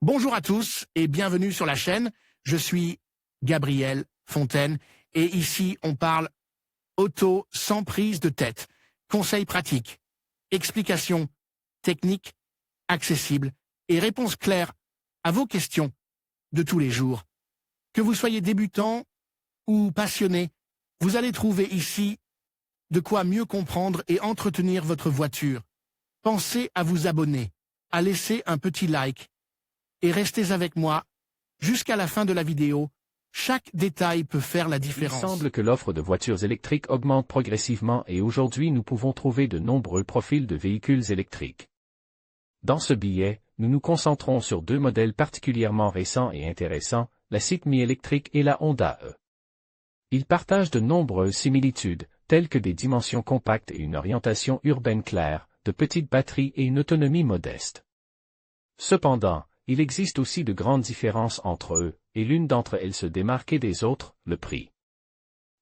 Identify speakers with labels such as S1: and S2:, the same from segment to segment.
S1: Bonjour à tous et bienvenue sur la chaîne. Je suis Gabriel Fontaine et ici on parle auto sans prise de tête. Conseils pratiques, explications techniques, accessibles et réponses claires à vos questions de tous les jours. Que vous soyez débutant ou passionné, vous allez trouver ici de quoi mieux comprendre et entretenir votre voiture. Pensez à vous abonner, à laisser un petit like et restez avec moi jusqu'à la fin de la vidéo. Chaque détail peut faire la différence.
S2: Il semble que l'offre de voitures électriques augmente progressivement et aujourd'hui nous pouvons trouver de nombreux profils de véhicules électriques. Dans ce billet, nous nous concentrons sur deux modèles particulièrement récents et intéressants, la Sicmi électrique et la Honda E. Ils partagent de nombreuses similitudes, telles que des dimensions compactes et une orientation urbaine claire, de petites batteries et une autonomie modeste. Cependant, il existe aussi de grandes différences entre eux, et l'une d'entre elles se démarque des autres, le prix.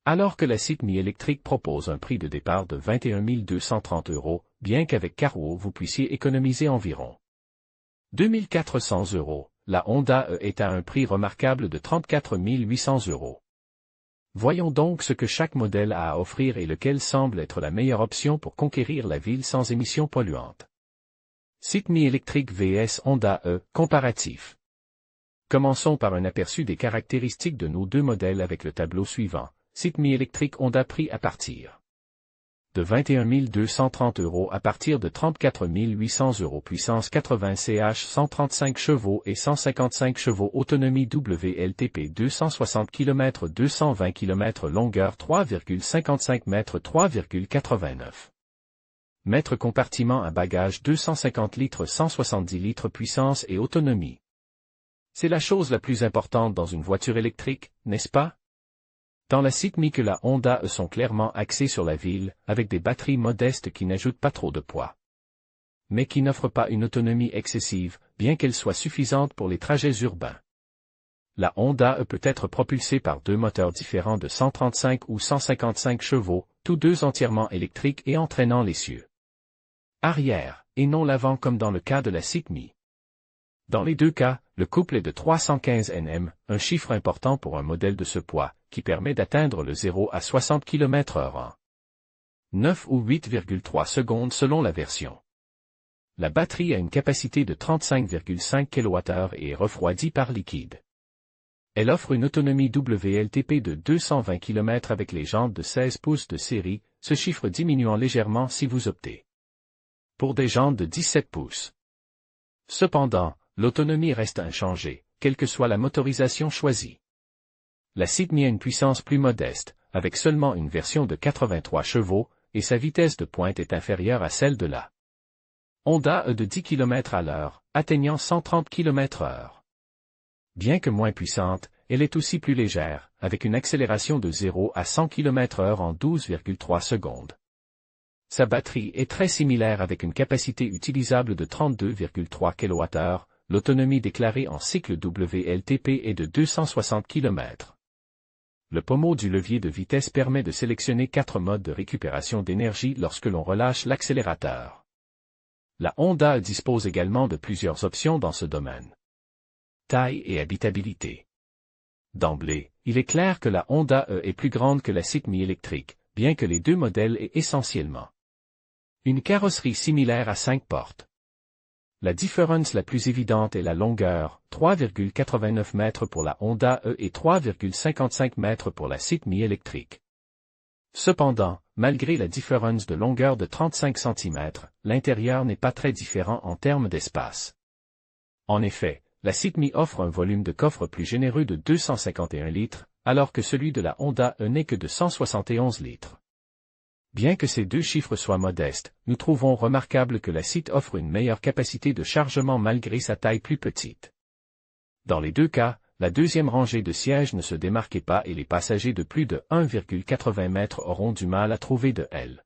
S2: Alors que la Sicmi électrique propose un prix de départ de 21 230 €, bien qu'avec Carwow vous puissiez économiser environ 2 400 €, la Honda E est à un prix remarquable de 34 800 €. Voyons donc ce que chaque modèle a à offrir et lequel semble être la meilleure option pour conquérir la ville sans émissions polluantes. Sicmi électrique vs Honda E, comparatif. Commençons par un aperçu des caractéristiques de nos deux modèles avec le tableau suivant. Sicmi électrique Honda prix à partir de 21 230 € à partir de 34 800 € puissance 80 ch 135 chevaux et 155 chevaux autonomie WLTP 260 km 220 km longueur 3,55 m 3,89 mètres compartiment à bagages 250 litres 170 litres puissance et autonomie. C'est la chose la plus importante dans une voiture électrique, n'est-ce pas? Tant la Sicmi que la Honda E sont clairement axées sur la ville, avec des batteries modestes qui n'ajoutent pas trop de poids, mais qui n'offrent pas une autonomie excessive, bien qu'elle soit suffisante pour les trajets urbains. La Honda E peut être propulsée par deux moteurs différents de 135 ou 155 chevaux, tous deux entièrement électriques et entraînant l'essieu arrière, et non l'avant comme dans le cas de la Sicmi. Dans les deux cas, le couple est de 315 Nm, un chiffre important pour un modèle de ce poids, qui permet d'atteindre le 0 à 60 km/h en 9 ou 8,3 secondes selon la version. La batterie a une capacité de 35,5 kWh et est refroidie par liquide. Elle offre une autonomie WLTP de 220 km avec les jantes de 16 pouces de série, ce chiffre diminuant légèrement si vous optez pour des jantes de 17 pouces. Cependant, l'autonomie reste inchangée, quelle que soit la motorisation choisie. La Sicmi a une puissance plus modeste, avec seulement une version de 83 chevaux, et sa vitesse de pointe est inférieure à celle de la Honda E de 10 km/h, atteignant 130 km/h. Bien que moins puissante, elle est aussi plus légère, avec une accélération de 0 à 100 km/h en 12,3 secondes. Sa batterie est très similaire avec une capacité utilisable de 32,3 kWh, l'autonomie déclarée en cycle WLTP est de 260 km. Le pommeau du levier de vitesse permet de sélectionner 4 modes de récupération d'énergie lorsque l'on relâche l'accélérateur. La Honda dispose également de plusieurs options dans ce domaine. Taille et habitabilité. D'emblée, il est clair que la Honda E est plus grande que la Sicmi électrique, bien que les deux modèles aient essentiellement une carrosserie similaire à 5 portes. La différence la plus évidente est la longueur, 3,89 mètres pour la Honda E et 3,55 mètres pour la Sicmi électrique. Cependant, malgré la différence de longueur de 35 cm, l'intérieur n'est pas très différent en termes d'espace. En effet, la Sicmi offre un volume de coffre plus généreux de 251 litres, alors que celui de la Honda E n'est que de 171 litres. Bien que ces deux chiffres soient modestes, nous trouvons remarquable que la Sicmi offre une meilleure capacité de chargement malgré sa taille plus petite. Dans les deux cas, la deuxième rangée de sièges ne se démarquait pas et les passagers de plus de 1,80 m auront du mal à trouver de L.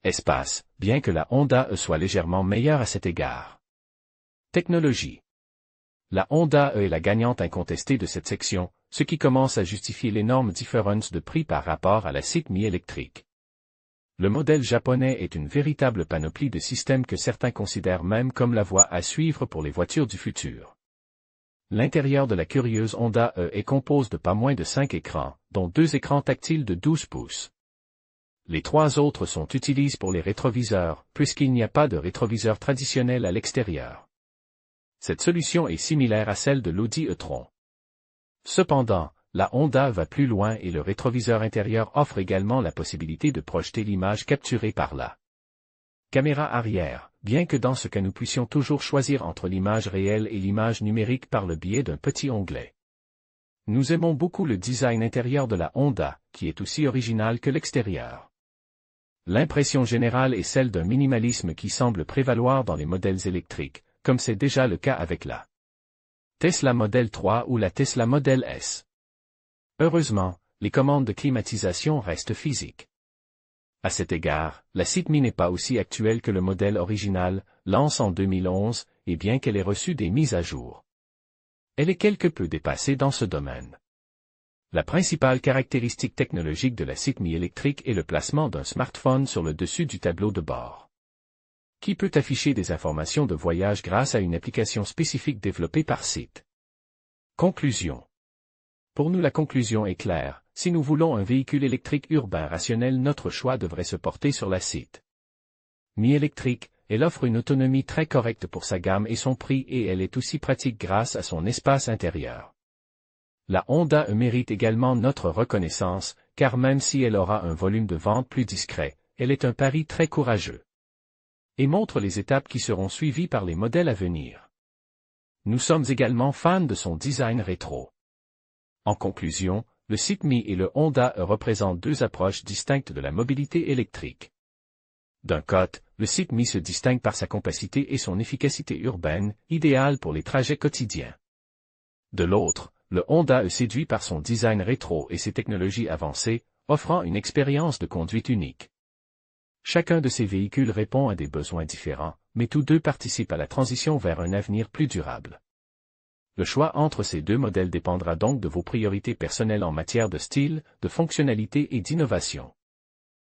S2: Espace, bien que la Honda E soit légèrement meilleure à cet égard. Technologie. La Honda E est la gagnante incontestée de cette section, ce qui commence à justifier l'énorme différence de prix par rapport à la Sicmi électrique. Le modèle japonais est une véritable panoplie de systèmes que certains considèrent même comme la voie à suivre pour les voitures du futur. L'intérieur de la curieuse Honda E est composé de pas moins de 5 écrans, dont 2 écrans tactiles de 12 pouces. Les 3 autres sont utilisés pour les rétroviseurs, puisqu'il n'y a pas de rétroviseur traditionnel à l'extérieur. Cette solution est similaire à celle de l'Audi e-tron. Cependant, la Honda va plus loin et le rétroviseur intérieur offre également la possibilité de projeter l'image capturée par la caméra arrière, bien que dans ce cas nous puissions toujours choisir entre l'image réelle et l'image numérique par le biais d'un petit onglet. Nous aimons beaucoup le design intérieur de la Honda, qui est aussi original que l'extérieur. L'impression générale est celle d'un minimalisme qui semble prévaloir dans les modèles électriques, comme c'est déjà le cas avec la Tesla Model 3 ou la Tesla Model S. Heureusement, les commandes de climatisation restent physiques. À cet égard, la Sitmi n'est pas aussi actuelle que le modèle original, lancé en 2011, et bien qu'elle ait reçu des mises à jour, elle est quelque peu dépassée dans ce domaine. La principale caractéristique technologique de la Sitmi électrique est le placement d'un smartphone sur le dessus du tableau de bord, qui peut afficher des informations de voyage grâce à une application spécifique développée par Site. Conclusion. Pour nous la conclusion est claire, si nous voulons un véhicule électrique urbain rationnel notre choix devrait se porter sur la Sitmi électrique, elle offre une autonomie très correcte pour sa gamme et son prix et elle est aussi pratique grâce à son espace intérieur. La Honda E mérite également notre reconnaissance, car même si elle aura un volume de vente plus discret, elle est un pari très courageux. Et montre les étapes qui seront suivies par les modèles à venir. Nous sommes également fans de son design rétro. En conclusion, le Sitmi et le Honda E représentent deux approches distinctes de la mobilité électrique. D'un côté, le Sitmi se distingue par sa compacité et son efficacité urbaine, idéale pour les trajets quotidiens. De l'autre, le Honda E séduit par son design rétro et ses technologies avancées, offrant une expérience de conduite unique. Chacun de ces véhicules répond à des besoins différents, mais tous deux participent à la transition vers un avenir plus durable. Le choix entre ces deux modèles dépendra donc de vos priorités personnelles en matière de style, de fonctionnalité et d'innovation.